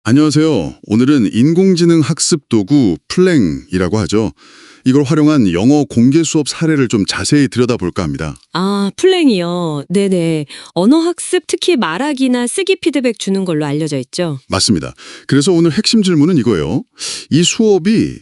안녕하세요. 오늘은 인공지능 학습 도구 플랭이라고 하죠. 이걸 활용한 영어 공개 수업 사례를 좀 자세히 들여다볼까 합니다. 아, 플랭이요. 네네. 언어 학습, 특히 말하기나 쓰기 피드백 주는 걸로 알려져 있죠. 맞습니다. 그래서 오늘 핵심 질문은 이거예요. 이 수업이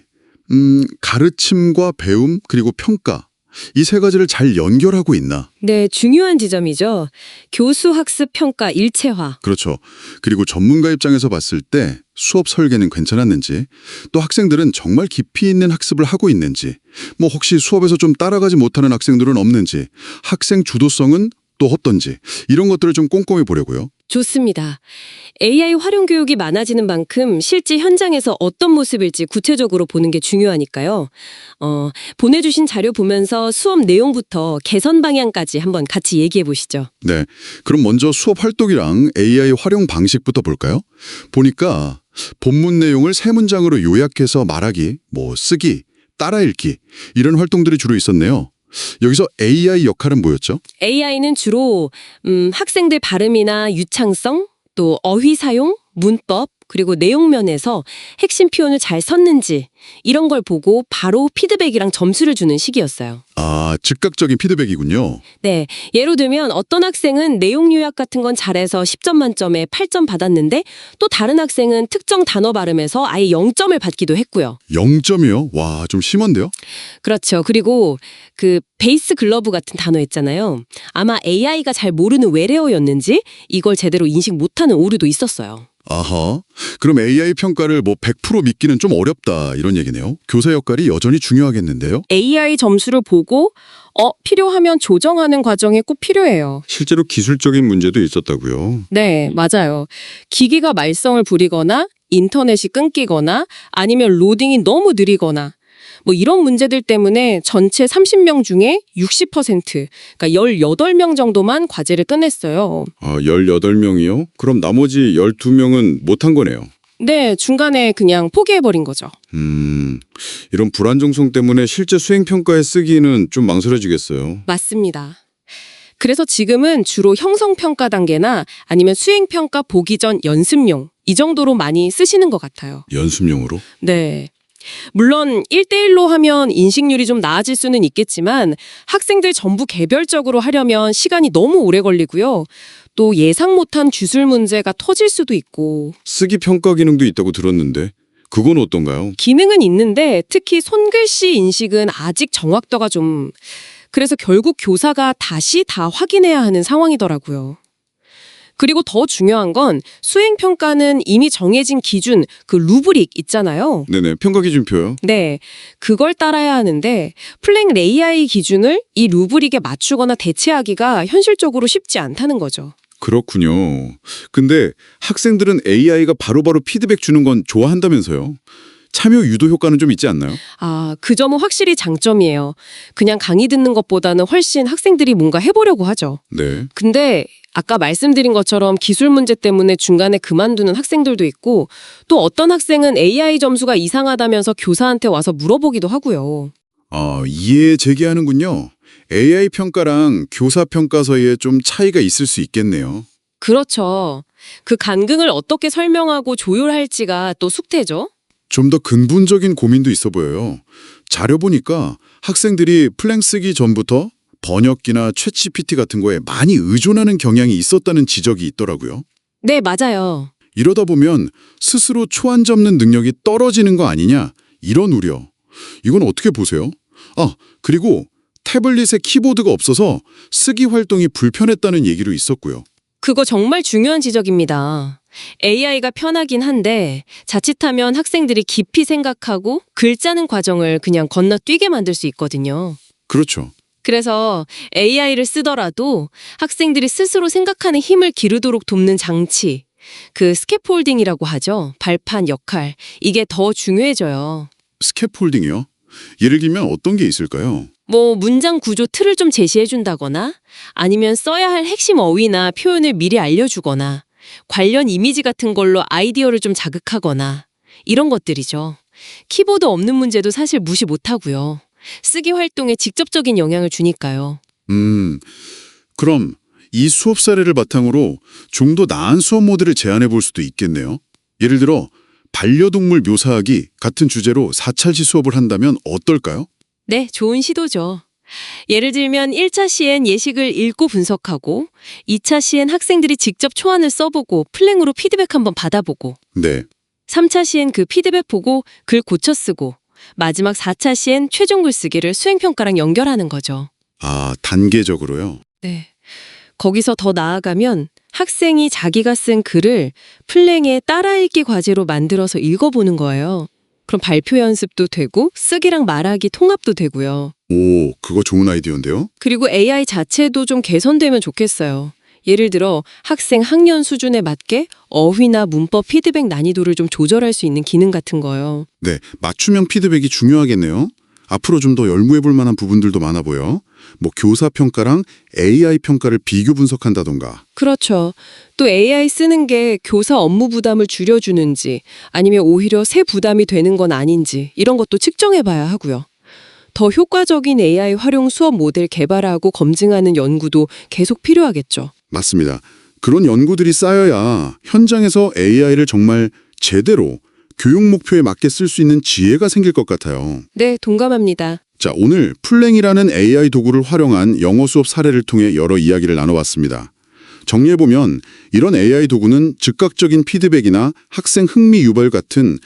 가르침과 배움 그리고 평가 이 세 가지를 잘 연결하고 있나? 네, 중요한 지점이죠. 교수 학습 평가 일체화. 그렇죠. 그리고 전문가 입장에서 봤을 때 수업 설계는 괜찮았는지, 또 학생들은 정말 깊이 있는 학습을 하고 있는지, 뭐 혹시 수업에서 좀 따라가지 못하는 학생들은 없는지, 학생 주도성은 또 어떤지, 이런 것들을 좀 꼼꼼히 보려고요. 좋습니다. AI 활용 교육이 많아지는 만큼 실제 현장에서 어떤 모습일지 구체적으로 보는 게 중요하니까요. 보내주신 자료 보면서 수업 내용부터 개선 방향까지 한번 같이 얘기해 보시죠. 네, 그럼 먼저 수업 활동이랑 AI 활용 방식부터 볼까요? 보니까 본문 내용을 세 문장으로 요약해서 말하기, 뭐 쓰기, 따라 읽기 이런 활동들이 주로 있었네요. 여기서 AI 역할은 뭐였죠? AI는 주로 학생들 발음이나 유창성, 또 어휘 사용, 문법, 그리고 내용 면에서 핵심 표현을 잘 썼는지 이런 걸 보고 바로 피드백이랑 점수를 주는 시기였어요. 아, 즉각적인 피드백이군요. 네, 예로 들면 어떤 학생은 내용 요약 같은 건 잘해서 10점 만점에 8점 받았는데 또 다른 학생은 특정 단어 발음에서 아예 0점을 받기도 했고요. 0점이요? 와, 좀 심한데요? 그렇죠. 그리고 그 베이스 글러브 같은 단어 있잖아요. 아마 AI가 잘 모르는 외래어였는지 이걸 제대로 인식 못하는 오류도 있었어요. 아하. 그럼 AI 평가를 뭐 100% 믿기는 좀 어렵다 이런 얘기네요. 교사 역할이 여전히 중요하겠는데요? AI 점수를 보고 필요하면 조정하는 과정이 꼭 필요해요. 실제로 기술적인 문제도 있었다고요. 네, 맞아요. 기기가 말썽을 부리거나 인터넷이 끊기거나 아니면 로딩이 너무 느리거나 뭐 이런 문제들 때문에 전체 30명 중에 60%, 그러니까 18명 정도만 과제를 끝냈어요. 아, 18명이요? 그럼 나머지 12명은 못한 거네요. 네, 중간에 그냥 포기해버린 거죠. 이런 불안정성 때문에 실제 수행평가에 쓰기는 좀 망설여지겠어요. 맞습니다. 그래서 지금은 주로 형성평가 단계나 아니면 수행평가 보기 전 연습용 이 정도로 많이 쓰시는 것 같아요. 연습용으로? 네. 물론 1대1로 하면 인식률이 좀 나아질 수는 있겠지만 학생들 전부 개별적으로 하려면 시간이 너무 오래 걸리고요. 또 예상 못한 주술 문제가 터질 수도 있고. 쓰기 평가 기능도 있다고 들었는데 그건 어떤가요? 기능은 있는데 특히 손글씨 인식은 아직 정확도가 좀... 그래서 결국 교사가 다시 다 확인해야 하는 상황이더라고요. 그리고 더 중요한 건 수행평가는 이미 정해진 기준, 그 루브릭 있잖아요. 네네, 평가 기준표요. 네, 그걸 따라야 하는데 플랭 AI 기준을 이 루브릭에 맞추거나 대체하기가 현실적으로 쉽지 않다는 거죠. 그렇군요. 근데 학생들은 AI가 바로바로 피드백 주는 건 좋아한다면서요? 참여 유도 효과는 좀 있지 않나요? 아, 그 점은 확실히 장점이에요. 그냥 강의 듣는 것보다는 훨씬 학생들이 뭔가 해보려고 하죠. 네. 근데 아까 말씀드린 것처럼 기술 문제 때문에 중간에 그만두는 학생들도 있고 또 어떤 학생은 AI 점수가 이상하다면서 교사한테 와서 물어보기도 하고요. 아, 이해 제기하는군요. AI 평가랑 교사 평가 사이에 좀 차이가 있을 수 있겠네요. 그렇죠. 그 간극을 어떻게 설명하고 조율할지가 또 숙제죠. 좀 더 근본적인 고민도 있어 보여요. 자료 보니까 학생들이 플랭 쓰기 전부터 번역기나 챗GPT 같은 거에 많이 의존하는 경향이 있었다는 지적이 있더라고요. 네, 맞아요. 이러다 보면 스스로 초안 잡는 능력이 떨어지는 거 아니냐 이런 우려. 이건 어떻게 보세요? 아, 그리고 태블릿에 키보드가 없어서 쓰기 활동이 불편했다는 얘기도 있었고요. 그거 정말 중요한 지적입니다. AI가 편하긴 한데 자칫하면 학생들이 깊이 생각하고 글 짜는 과정을 그냥 건너뛰게 만들 수 있거든요. 그렇죠. 그래서 AI를 쓰더라도 학생들이 스스로 생각하는 힘을 기르도록 돕는 장치, 그 스캐폴딩이라고 하죠. 발판 역할, 이게 더 중요해져요. 스캐폴딩이요? 예를 들면 어떤 게 있을까요? 뭐 문장 구조 틀을 좀 제시해준다거나 아니면 써야 할 핵심 어휘나 표현을 미리 알려주거나 관련 이미지 같은 걸로 아이디어를 좀 자극하거나 이런 것들이죠. 키보드 없는 문제도 사실 무시 못하고요. 쓰기 활동에 직접적인 영향을 주니까요. 그럼 이 수업 사례를 바탕으로 좀 더 나은 수업 모델을 제안해 볼 수도 있겠네요. 예를 들어 반려동물 묘사하기 같은 주제로 사찰시 수업을 한다면 어떨까요? 네, 좋은 시도죠. 예를 들면 1차 시엔 예식을 읽고 분석하고 2차 시엔 학생들이 직접 초안을 써보고 플랭으로 피드백 한번 받아보고 네. 3차 시엔 그 피드백 보고 글 고쳐 쓰고 마지막 4차 시엔 최종 글쓰기를 수행평가랑 연결하는 거죠. 아, 단계적으로요? 네. 거기서 더 나아가면 학생이 자기가 쓴 글을 플랭에 따라 읽기 과제로 만들어서 읽어보는 거예요. 그럼 발표 연습도 되고 쓰기랑 말하기 통합도 되고요. 오, 그거 좋은 아이디어인데요? 그리고 AI 자체도 좀 개선되면 좋겠어요. 예를 들어 학생 학년 수준에 맞게 어휘나 문법 피드백 난이도를 좀 조절할 수 있는 기능 같은 거요. 네, 맞춤형 피드백이 중요하겠네요. 앞으로 좀 더 열무해 볼 만한 부분들도 많아 보여. 뭐 교사 평가랑 AI 평가를 비교 분석한다던가. 그렇죠. 또 AI 쓰는 게 교사 업무 부담을 줄여주는지 아니면 오히려 새 부담이 되는 건 아닌지 이런 것도 측정해 봐야 하고요. 더 효과적인 AI 활용 수업 모델 개발하고 검증하는 연구도 계속 필요하겠죠. 맞습니다. 그런 연구들이 쌓여야 현장에서 AI를 정말 제대로 교육 목표에 맞게 쓸 수 있는 지혜가 생길 것 같아요. 네, 동감합니다. 자, 오늘 플랭이라는 AI 도구를 활용한 영어 수업 사례를 통해 여러 이야기를 나눠봤습니다. 정리해보면 이런 AI 도구는 즉각적인 피드백이나 학생 흥미 유발 같은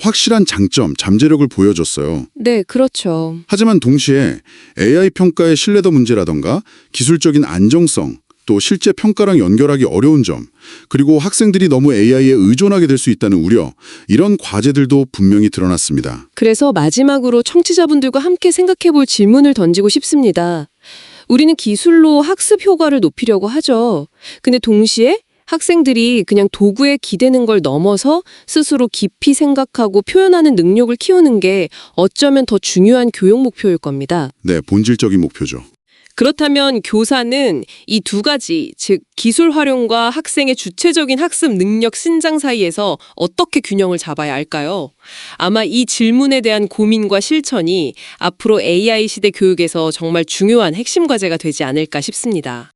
확실한 장점, 잠재력을 보여줬어요. 네, 그렇죠. 하지만 동시에 AI 평가의 신뢰도 문제라던가 기술적인 안정성, 또 실제 평가랑 연결하기 어려운 점, 그리고 학생들이 너무 AI에 의존하게 될 수 있다는 우려, 이런 과제들도 분명히 드러났습니다. 그래서 마지막으로 청취자분들과 함께 생각해 볼 질문을 던지고 싶습니다. 우리는 기술로 학습 효과를 높이려고 하죠. 근데 동시에 학생들이 그냥 도구에 기대는 걸 넘어서 스스로 깊이 생각하고 표현하는 능력을 키우는 게 어쩌면 더 중요한 교육 목표일 겁니다. 네, 본질적인 목표죠. 그렇다면 교사는 이 두 가지, 즉 기술 활용과 학생의 주체적인 학습 능력 신장 사이에서 어떻게 균형을 잡아야 할까요? 아마 이 질문에 대한 고민과 실천이 앞으로 AI 시대 교육에서 정말 중요한 핵심 과제가 되지 않을까 싶습니다.